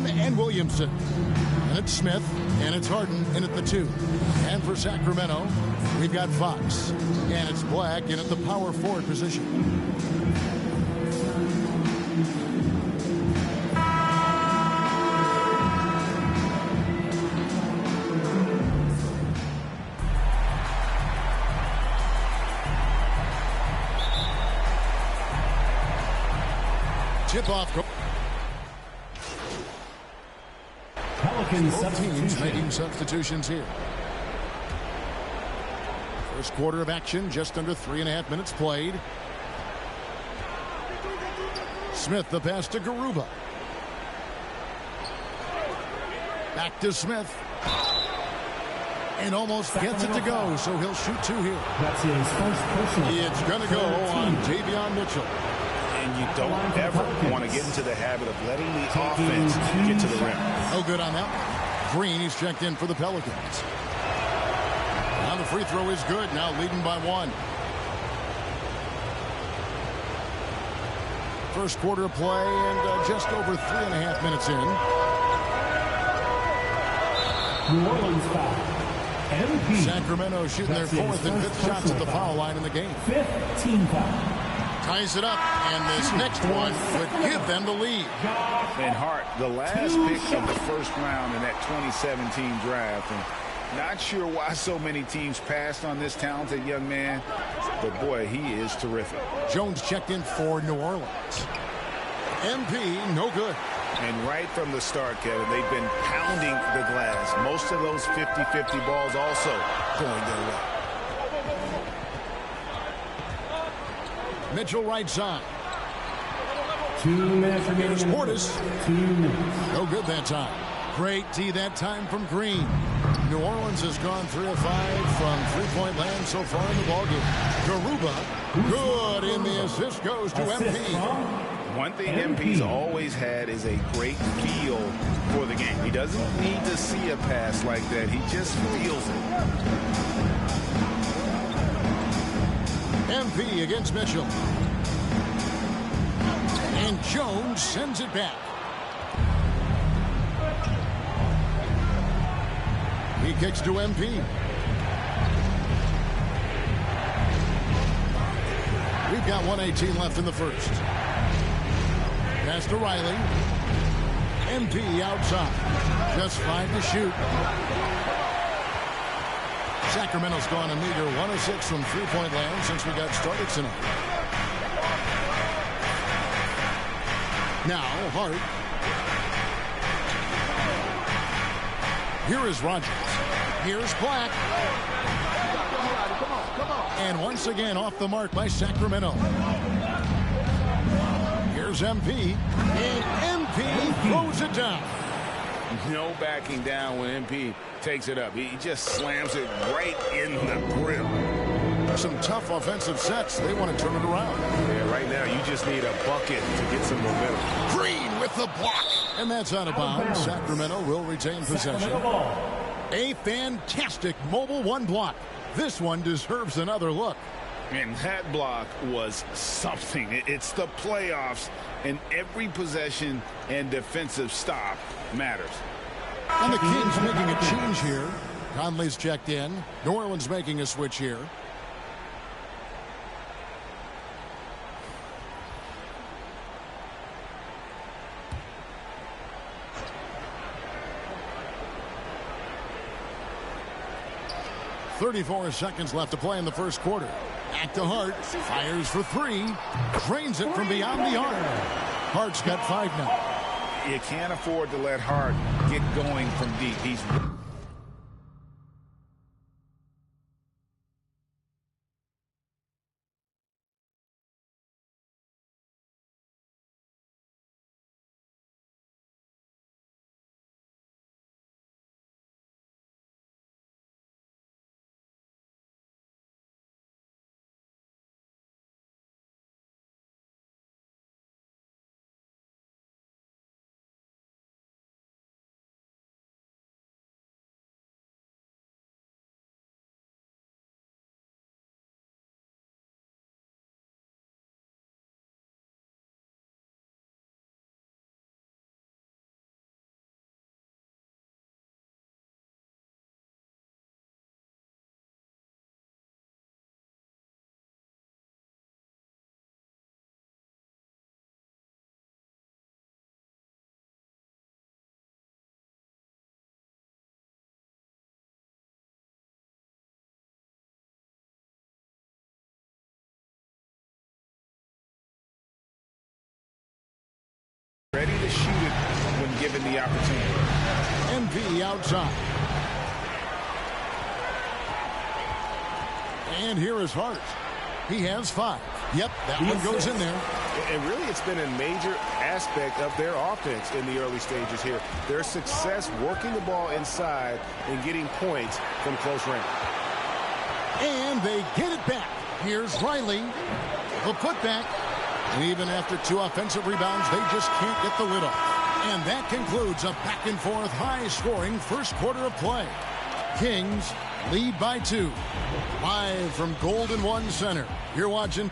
Graham and Williamson. And it's Smith, and it's Harden in at the 2. And for Sacramento, we've got Fox. And it's Black in at the power forward position. Tip-off. Both teams making substitutions here. First quarter of action, just under 3.5 minutes played. Smith, the pass to Garuba. Back to Smith. And almost gets it to go, so he'll shoot 2 here. That's his first personal. It's going to go on Davion Mitchell. And you don't ever want to get into the habit of letting the offense get to the rim. No good on that one. Green, he's checked in for the Pelicans. Now the free throw is good. Now leading by 1. First quarter of play and just over 3.5 minutes in. New Orleans foul. MVP. Sacramento shooting their 4th and 5th shots at the foul line in the game. 5th team foul. Ties it up, and this next one would give them the lead. And Hart, the last pick of the first round in that 2017 draft. And not sure why so many teams passed on this talented young man, but boy, he is terrific. Jones checked in for New Orleans. MP, no good. And right from the start, Kevin, they've been pounding the glass. Most of those 50-50 balls also going their way. Mitchell right side. 2 minutes remaining. Here's Portis. 2 minutes. No good that time. Great D that time from Green. New Orleans has gone 3 of 5 from three-point land so far in the ballgame. Garuba, good, and the assist goes to MP. One thing MP's always had is a great feel for the game. He doesn't need to see a pass like that. He just feels it. MP against Mitchell. And Jones sends it back. He kicks to MP. We've got 1:18 left in the first. Pass to Riley. MP outside. Just 5 to shoot. Sacramento's gone a meager 1 of 6 from three-point land since we got started tonight. Now, Hart. Here is Rogers. Here's Black. And once again off the mark by Sacramento. Here's MP. And MP throws it down. No backing down when MP takes it up. He just slams it right in the grill. Some tough offensive sets. They want to turn it around. Yeah, right now you just need a bucket to get some momentum. Green with the block. And that's out of bounds. Sacramento will retain possession. A fantastic Mobile One block. This one deserves another look. And that block was something. It's the playoffs, and every possession and defensive stop matters. And the Kings making a change here. Conley's checked in. New Orleans making a switch here. .34 seconds left to play in the first quarter. Back to Hart. Fires for 3. Drains it from beyond the arc. Hart's got 5 now. You can't afford to let Hart get going from deep. He's given the opportunity. MP outside. And here is Hart. He has 5. Yep, that one goes in there. And really, it's been a major aspect of their offense in the early stages here. Their success working the ball inside and getting points from close range. And they get it back. Here's Riley. The putback. And even after 2 offensive rebounds, they just can't get the lid off. And that concludes a back-and-forth, high-scoring first quarter of play. Kings lead by 2. Live from Golden One Center. You're watching.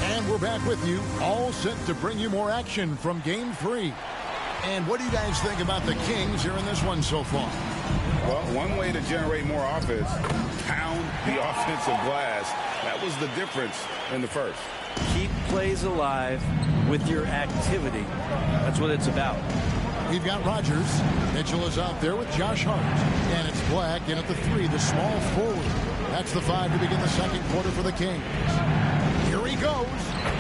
And we're back with you, all set to bring you more action from Game 3. And what do you guys think about the Kings here in this one so far? Well, one way to generate more offense, pound the offensive glass. That was the difference in the first. Keep plays alive with your activity. That's what it's about. We've got Rogers. Mitchell is out there with Josh Hart. And it's Black in at the 3, the small forward. That's the 5 to begin the second quarter for the Kings. Here he goes.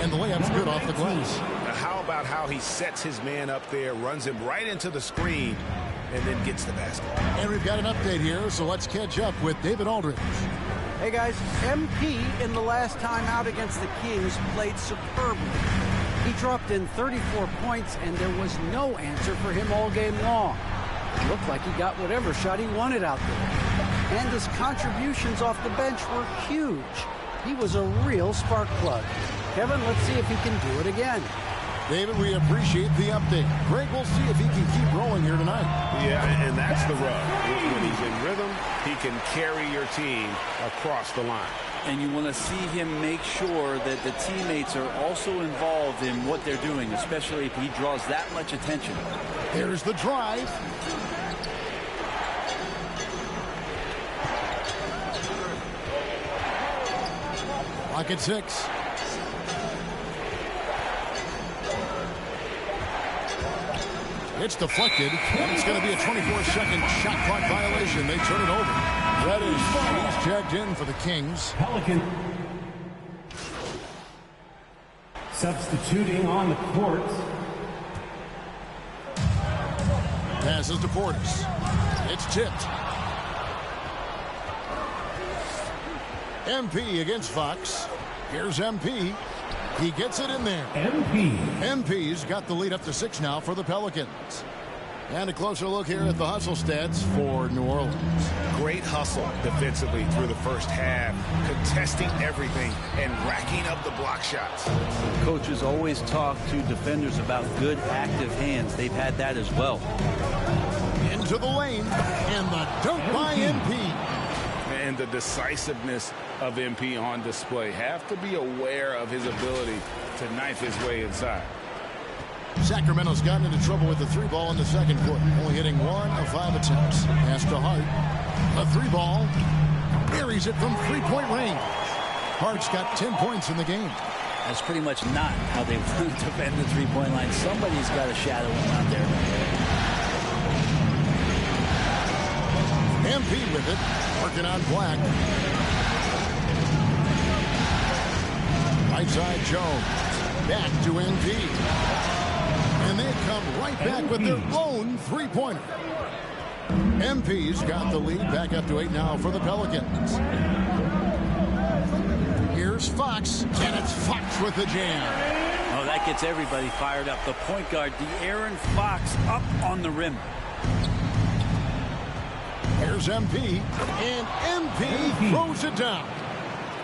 And the layup's good off the glass. Now, how about how he sets his man up there, runs him right into the screen, and then gets the basket. And we've got an update here, so let's catch up with David Aldridge. Hey guys, MP in the last time out against the Kings played superbly. He dropped in 34 points and there was no answer for him all game long. It looked like he got whatever shot he wanted out there. And his contributions off the bench were huge. He was a real spark plug. Kevin, let's see if he can do it again. David, we appreciate the update. Greg, we'll see if he can keep rolling here tonight. Yeah, and that's the rub. When he's in rhythm, he can carry your team across the line. And you want to see him make sure that the teammates are also involved in what they're doing, especially if he draws that much attention. Here's the drive. Clock at 6. It's deflected, and it's going to be a 24-second shot clock violation. They turn it over. Reddish, he's checked in for the Kings. Pelican. Substituting on the court. Passes to Portis. It's tipped. MP against Fox. Here's MP. He gets it in there. MP's got the lead up to 6 now for the Pelicans. And a closer look here at the hustle stats for New Orleans. Great hustle defensively through the first half, contesting everything and racking up the block shots. Coaches always talk to defenders about good active hands. They've had that as well. Into the lane, and the dunk by MP. And the decisiveness of MP on display. Have to be aware of his ability to knife his way inside. Sacramento's gotten into trouble with the 3-ball in the second quarter, only hitting 1 of 5 attempts. Pass to Hart. A 3-ball. Buries it from 3-point range. Hart's got 10 points in the game. That's pretty much not how they want to defend the 3-point line. Somebody's got to shadow him out there. MP with it, working on Black. Right side Jones, back to MP. And they come right back with their own 3-pointer. MP's got the lead, back up to 8 now for the Pelicans. Here's Fox, and it's Fox with the jam. Oh, that gets everybody fired up. The point guard, De'Aaron Fox, up on the rim. Here's MP, and MP throws it down.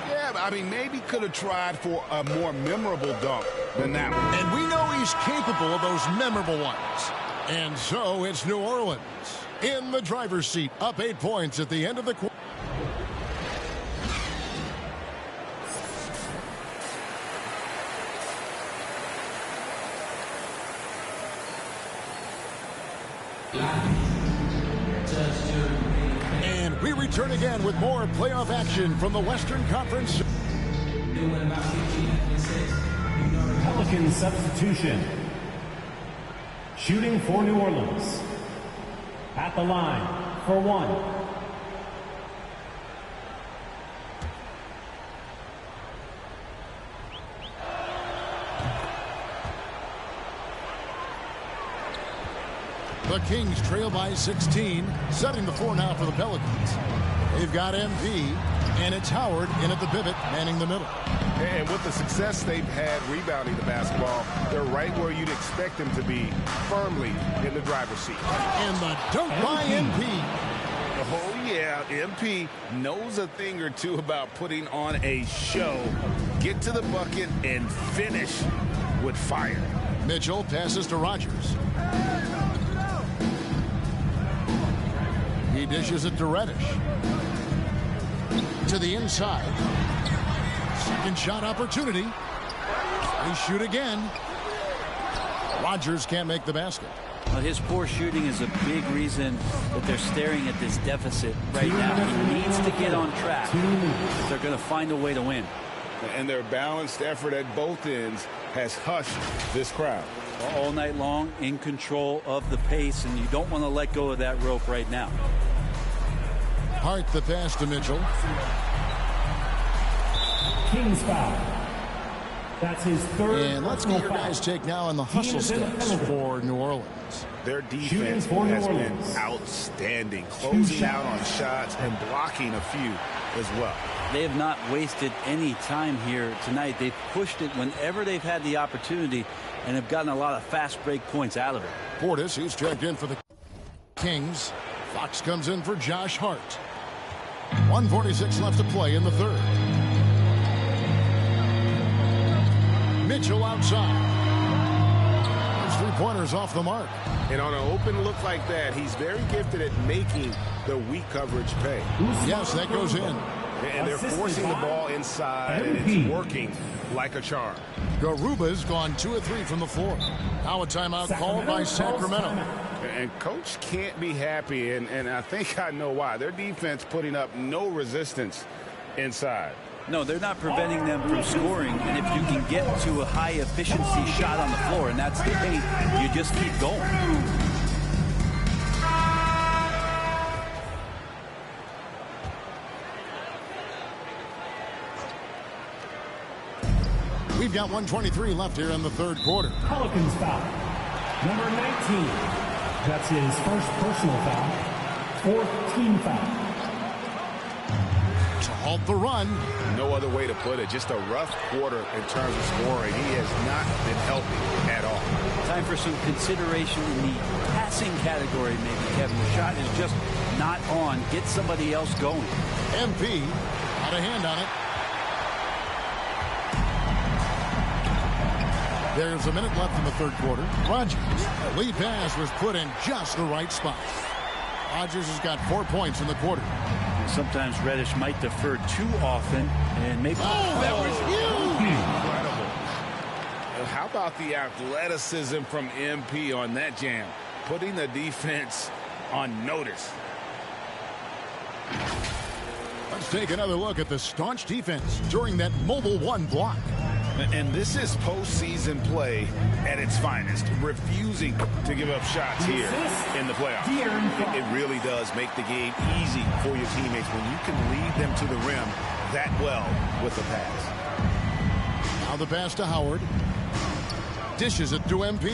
Yeah, I mean, maybe could have tried for a more memorable dunk than that one. And we know he's capable of those memorable ones. And so it's New Orleans in the driver's seat, up 8 points at the end of the quarter. And we return again with more playoff action from the Western Conference. Pelican substitution. Shooting for New Orleans. At the line for 1. The Kings trail by 16, setting the floor now for the Pelicans. They've got MP, and it's Howard in at the pivot, manning the middle. And with the success they've had rebounding the basketball, they're right where you'd expect them to be, firmly in the driver's seat. And the dunk by MP. Oh, yeah, MP knows a thing or two about putting on a show. Get to the bucket and finish with fire. Mitchell passes to Rogers. He dishes it to Reddish. To the inside. Second shot opportunity. They shoot again. Rogers can't make the basket. Well, his poor shooting is a big reason that they're staring at this deficit right now. He needs to get on track. They're going to find a way to win. And their balanced effort at both ends has hushed this crowd. All night long, in control of the pace, and you don't want to let go of that rope right now. Hart the pass to Mitchell. Kings foul. That's his third. And let's get your guys' take now on the hustle steps for New Orleans. Their defense has been outstanding, closing out on shots and blocking a few as well. They have not wasted any time here tonight. They've pushed it whenever they've had the opportunity and have gotten a lot of fast break points out of it. Portis, who's checked in for the Kings. Fox comes in for Josh Hart. 1:46 left to play in the third. Mitchell outside. His three-pointers off the mark. And on an open look like that, he's very gifted at making the weak coverage pay. Yes, that goes in. And they're forcing the ball inside, and it's working like a charm. Garuba's gone 2 of 3 from the floor. Now a timeout called by Sacramento. And Coach can't be happy, and I think I know why. Their defense putting up no resistance inside. No, they're not preventing them from scoring, and if you can get to a high-efficiency shot on the floor, and that's the paint, you just keep going. We've got 1:23 left here in the third quarter. Pelicans foul. Number 19. That's his first personal foul. Fourth team foul. To halt the run. No other way to put it. Just a rough quarter in terms of scoring. He has not been healthy at all. Time for some consideration in the passing category, maybe, Kevin. The shot is just not on. Get somebody else going. MP had a hand on it. There's a minute left in the third quarter. Rogers, the lead pass was put in just the right spot. Rogers has got 4 points in the quarter. And sometimes Reddish might defer too often, and maybe that was huge. Incredible. How about the athleticism from MP on that jam? Putting the defense on notice. Let's take another look at the staunch defense during that Mobile One block. And this is postseason play at its finest, refusing to give up shots here in the playoffs. It really does make the game easy for your teammates when you can lead them to the rim that well with the pass. Now the pass to Howard. Dishes it to MP.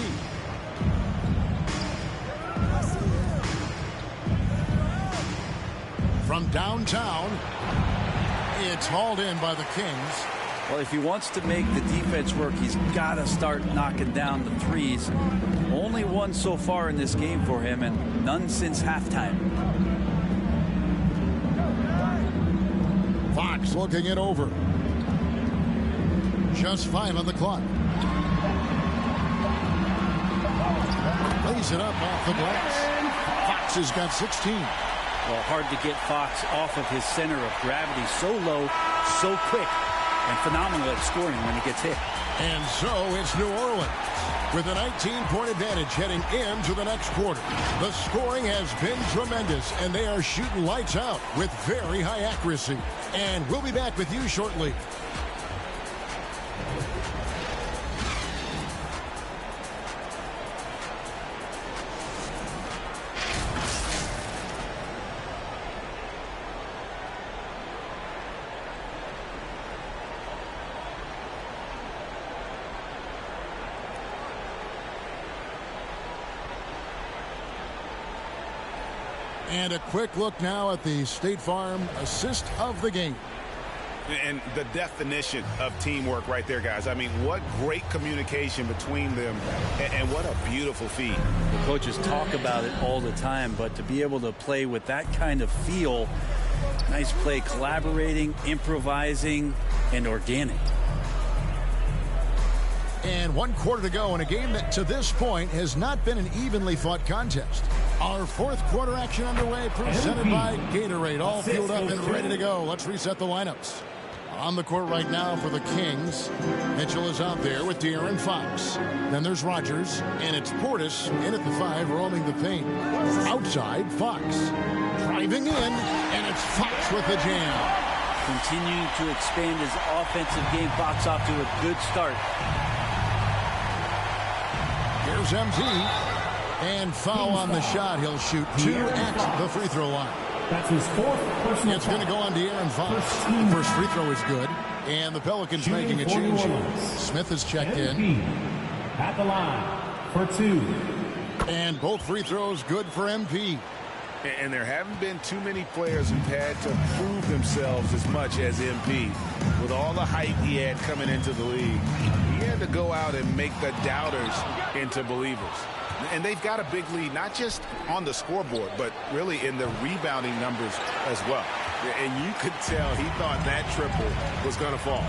From downtown, it's hauled in by the Kings. Well, if he wants to make the defense work, he's got to start knocking down the threes. Only one so far in this game for him, and none since halftime. Fox looking it over. Just 5 on the clock. Lays it up off the glass. Fox has got 16. Well, hard to get Fox off of his center of gravity. So low, so quick, and phenomenal at scoring when he gets hit. And so it's New Orleans with a 19-point advantage heading into the next quarter. The scoring has been tremendous, and they are shooting lights out with very high accuracy. And we'll be back with you shortly. And a quick look now at the State Farm assist of the game. And the definition of teamwork right there, guys. I mean, what great communication between them, and what a beautiful feat. The coaches talk about it all the time, but to be able to play with that kind of feel, nice play, collaborating, improvising, and organic. And 1 quarter to go in a game that to this point has not been an evenly fought contest. Our fourth quarter action underway, presented by Gatorade. All fueled up and ready to go. Let's reset the lineups. On the court right now for the Kings, Mitchell is out there with De'Aaron Fox. Then there's Rogers, and it's Portis in at the 5, roaming the paint. Outside, Fox. Driving in, and it's Fox with the jam. Continuing to expand his offensive game. Fox off to a good start. Here's MZ. And foul on the shot. He'll shoot 2 at the free throw line. That's his 4th personal It's going to go on De'Aaron Fox. The first free throw is good. And the Pelicans making a change. Smith has checked in. At the line for 2. And both free throws good for MP. And there haven't been too many players who've had to prove themselves as much as MP. With all the hype he had coming into the league, he had to go out and make the doubters into believers. And they've got a big lead, not just on the scoreboard, but really in the rebounding numbers as well. And you could tell he thought that triple was going to fall.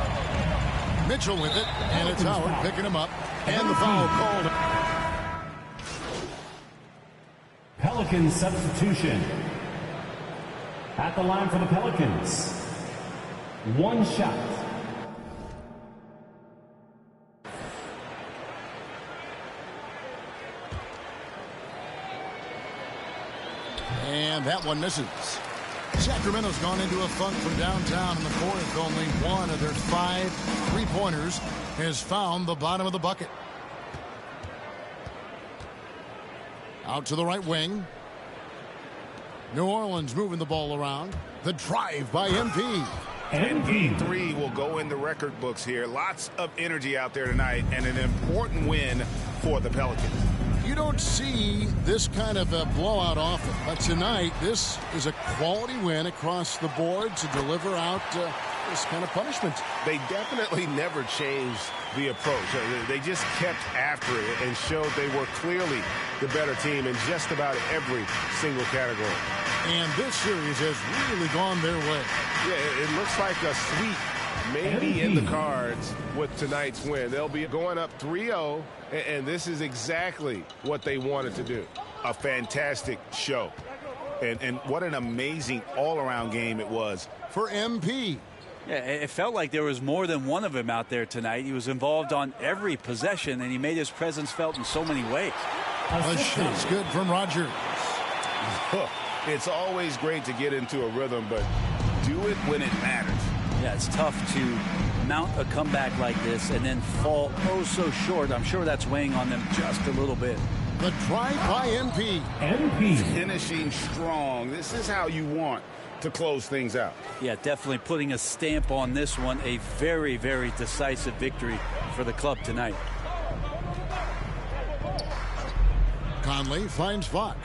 Mitchell with it, and it's Howard picking him up. And the foul called. Pelicans substitution. At the line for the Pelicans. 1 shot. And that one misses. Sacramento's gone into a funk from downtown in the fourth. Only one of their 5 3-pointers has found the bottom of the bucket. Out to the right wing. New Orleans moving the ball around. The drive by MP. And game 3 will go in the record books here. Lots of energy out there tonight, and an important win for the Pelicans. You don't see this kind of a blowout often, but tonight this is a quality win across the board to deliver out this kind of punishment. They definitely never changed the approach. They just kept after it and showed they were clearly the better team in just about every single category. And this series has really gone their way. Yeah, it looks like a sweep maybe in the cards with tonight's win. They'll be going up 3-0, and this is exactly what they wanted to do. A fantastic show. And what an amazing all-around game it was for MP. Yeah, it felt like there was more than one of him out there tonight. He was involved on every possession, and he made his presence felt in so many ways. A shot's good from Rogers. It's always great to get into a rhythm, but do it when it matters. Yeah, it's tough to mount a comeback like this and then fall oh so short. I'm sure that's weighing on them just a little bit. The drive by MP. Finishing strong. This is how you want to close things out. Yeah, definitely putting a stamp on this one. A very, very decisive victory for the club tonight. Conley finds Fox.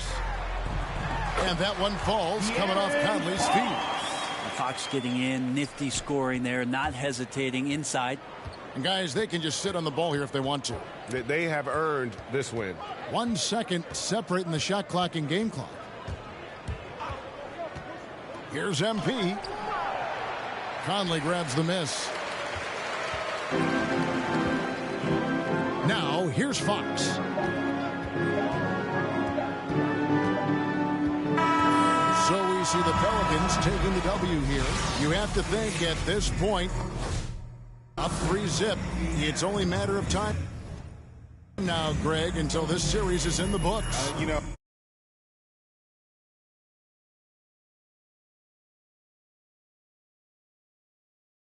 And that one falls, coming off Conley's feet. Fox getting in, nifty scoring there, not hesitating inside. And guys, they can just sit on the ball here if they want to. They have earned this win. 1 second separating the shot clock and game clock. Here's MP. Conley grabs the miss. Now, here's Fox. So we see the Pelicans taking the W here. You have to think at this point, up 3-zip, it's only a matter of time now, Greg, until this series is in the books. You know.